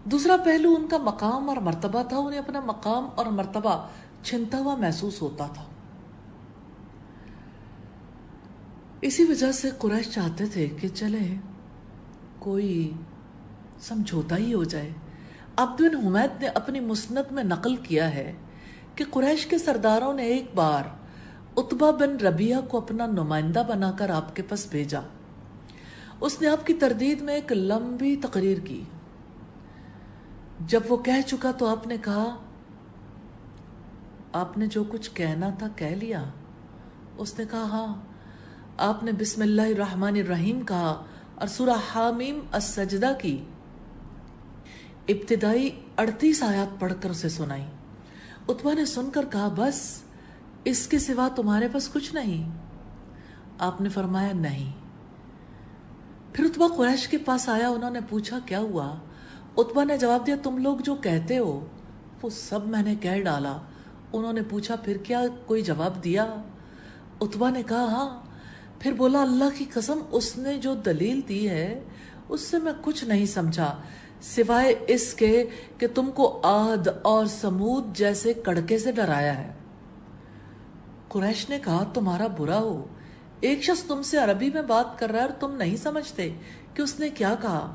دوسرا پہلو ان کا مقام اور مرتبہ تھا، انہیں اپنا مقام اور مرتبہ چھنتا ہوا محسوس ہوتا تھا۔ اسی وجہ سے قریش چاہتے تھے کہ چلے کوئی سمجھوتا ہی ہو جائے۔ عبد بن حمید نے اپنی مسند میں نقل کیا ہے کہ قریش کے سرداروں نے ایک بار عتبہ بن ربیعہ کو اپنا نمائندہ بنا کر آپ کے پاس بھیجا۔ اس نے آپ کی تردید میں ایک لمبی تقریر کی۔ جب وہ کہہ چکا تو آپ نے کہا، آپ نے جو کچھ کہنا تھا کہہ لیا؟ اس نے کہا ہاں۔ آپ نے بسم اللہ الرحمن الرحیم کہا اور سورہ حامیم السجدہ کی ابتدائی 38 آیات پڑھ کر اسے سنائی۔ عتبہ نے سن کر کہا، بس اس کے سوا تمہارے پاس کچھ نہیں؟ آپ نے فرمایا نہیں۔ پھر عتبہ قریش کے پاس آیا، انہوں نے پوچھا کیا ہوا؟ عتبہ نے جواب دیا، تم لوگ جو کہتے ہو وہ سب میں نے کہہ ڈالا۔ انہوں نے پوچھا پھر کیا کوئی جواب دیا؟ عتبہ نے کہا ہاں۔ پھر بولا، اللہ کی قسم اس نے جو دلیل دی ہے اس سے میں کچھ نہیں سمجھا سوائے اس کے کہ تم کو عاد اور سمود جیسے کڑکے سے ڈرایا ہے۔ قریش نے کہا، تمہارا برا ہو، ایک شخص تم سے عربی میں بات کر رہا ہے اور تم نہیں سمجھتے کہ اس نے کیا کہا؟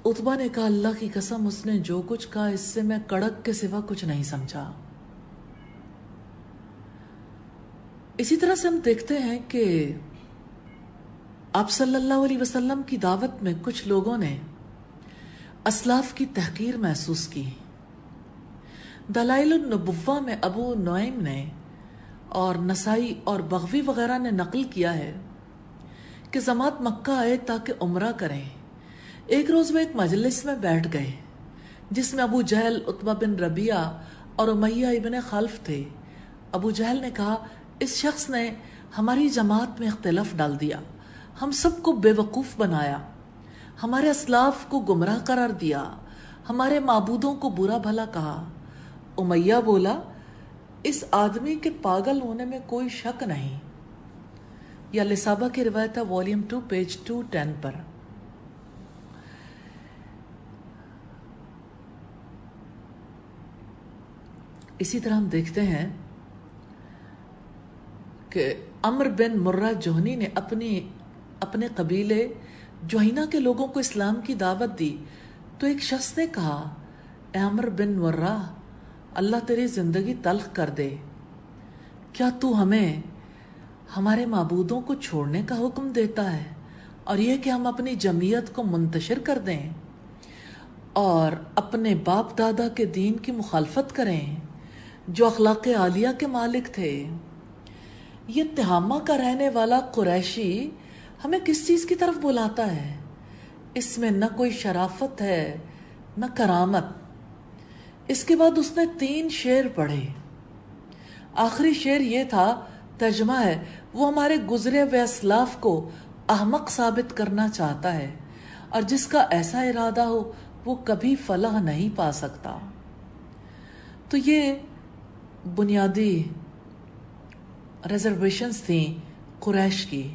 عتبہ نے کہا، اللہ کی قسم اس نے جو کچھ کہا اس سے میں کڑک کے سوا کچھ نہیں سمجھا۔ اسی طرح سے ہم دیکھتے ہیں کہ آپ صلی اللہ علیہ وسلم کی دعوت میں کچھ لوگوں نے اسلاف کی تحقیر محسوس کی۔ دلائل النبوہ میں ابو نعیم نے اور نسائی اور بغوی وغیرہ نے نقل کیا ہے کہ جماعت مکہ آئے تاکہ عمرہ کریں۔ ایک روز وہ ایک مجلس میں بیٹھ گئے جس میں ابو جہل، عتبہ بن ربیعہ اور امیہ ابن خلف تھے۔ ابو جہل نے کہا، اس شخص نے ہماری جماعت میں اختلاف ڈال دیا، ہم سب کو بے وقوف بنایا، ہمارے اسلاف کو گمراہ قرار دیا، ہمارے معبودوں کو برا بھلا کہا۔ امیہ بولا، اس آدمی کے پاگل ہونے میں کوئی شک نہیں۔ یا لسابہ کی روایت ہے والیوم 2 پیج 210 پر۔ اسی طرح ہم دیکھتے ہیں کہ عمر بن مرہ جوہنی نے اپنے قبیلے جوہینہ کے لوگوں کو اسلام کی دعوت دی تو ایک شخص نے کہا، اے عمر بن مرہ، اللہ تیری زندگی تلخ کر دے، کیا تو ہمیں ہمارے معبودوں کو چھوڑنے کا حکم دیتا ہے اور یہ کہ ہم اپنی جمعیت کو منتشر کر دیں اور اپنے باپ دادا کے دین کی مخالفت کریں جو اخلاق عالیہ کے مالک تھے؟ یہ تہامہ کا رہنے والا قریشی ہمیں کس چیز کی طرف بلاتا ہے؟ اس میں نہ کوئی شرافت ہے نہ کرامت۔ اس کے بعد اس نے 3 شعر پڑھے۔ آخری شعر یہ تھا، ترجمہ ہے، وہ ہمارے گزرے ہوئے اسلاف کو احمق ثابت کرنا چاہتا ہے اور جس کا ایسا ارادہ ہو وہ کبھی فلاح نہیں پا سکتا۔ تو یہ بنیادی ریزرویشنز تھیں قریش کی،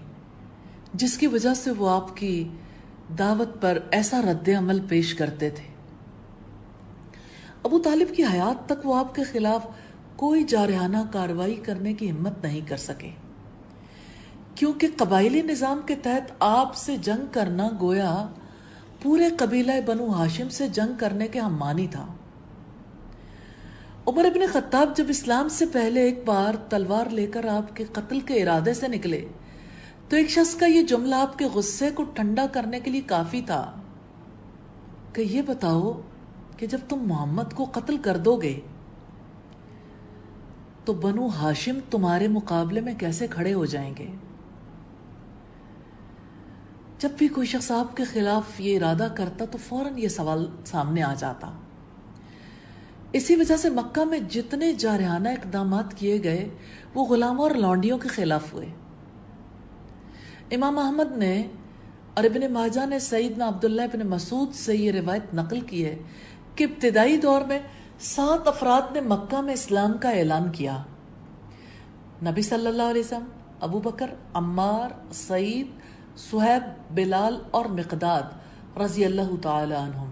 جس کی وجہ سے وہ آپ کی دعوت پر ایسا رد عمل پیش کرتے تھے۔ ابو طالب کی حیات تک وہ آپ کے خلاف کوئی جارحانہ کارروائی کرنے کی ہمت نہیں کر سکے، کیونکہ قبائلی نظام کے تحت آپ سے جنگ کرنا گویا پورے قبیلہ بنو ہاشم سے جنگ کرنے کے ہم مانی تھا۔ عمر ابن خطاب جب اسلام سے پہلے ایک بار تلوار لے کر آپ کے قتل کے ارادے سے نکلے تو ایک شخص کا یہ جملہ آپ کے غصے کو ٹھنڈا کرنے کے لیے کافی تھا کہ یہ بتاؤ کہ جب تم محمد کو قتل کر دو گے تو بنو ہاشم تمہارے مقابلے میں کیسے کھڑے ہو جائیں گے؟ جب بھی کوئی شخص آپ کے خلاف یہ ارادہ کرتا تو فوراً یہ سوال سامنے آ جاتا۔ اسی وجہ سے مکہ میں جتنے جارحانہ اقدامات کیے گئے وہ غلاموں اور لونڈیوں کے خلاف ہوئے۔ امام احمد نے اور ابن ماجہ نے سیدنا عبداللہ ابن مسعود سے یہ روایت نقل کی ہے کہ ابتدائی دور میں 7 افراد نے مکہ میں اسلام کا اعلان کیا۔ نبی صلی اللہ علیہ وسلم، ابو بکر، عمار، سعید، صہیب، بلال اور مقداد رضی اللہ تعالی عنہم۔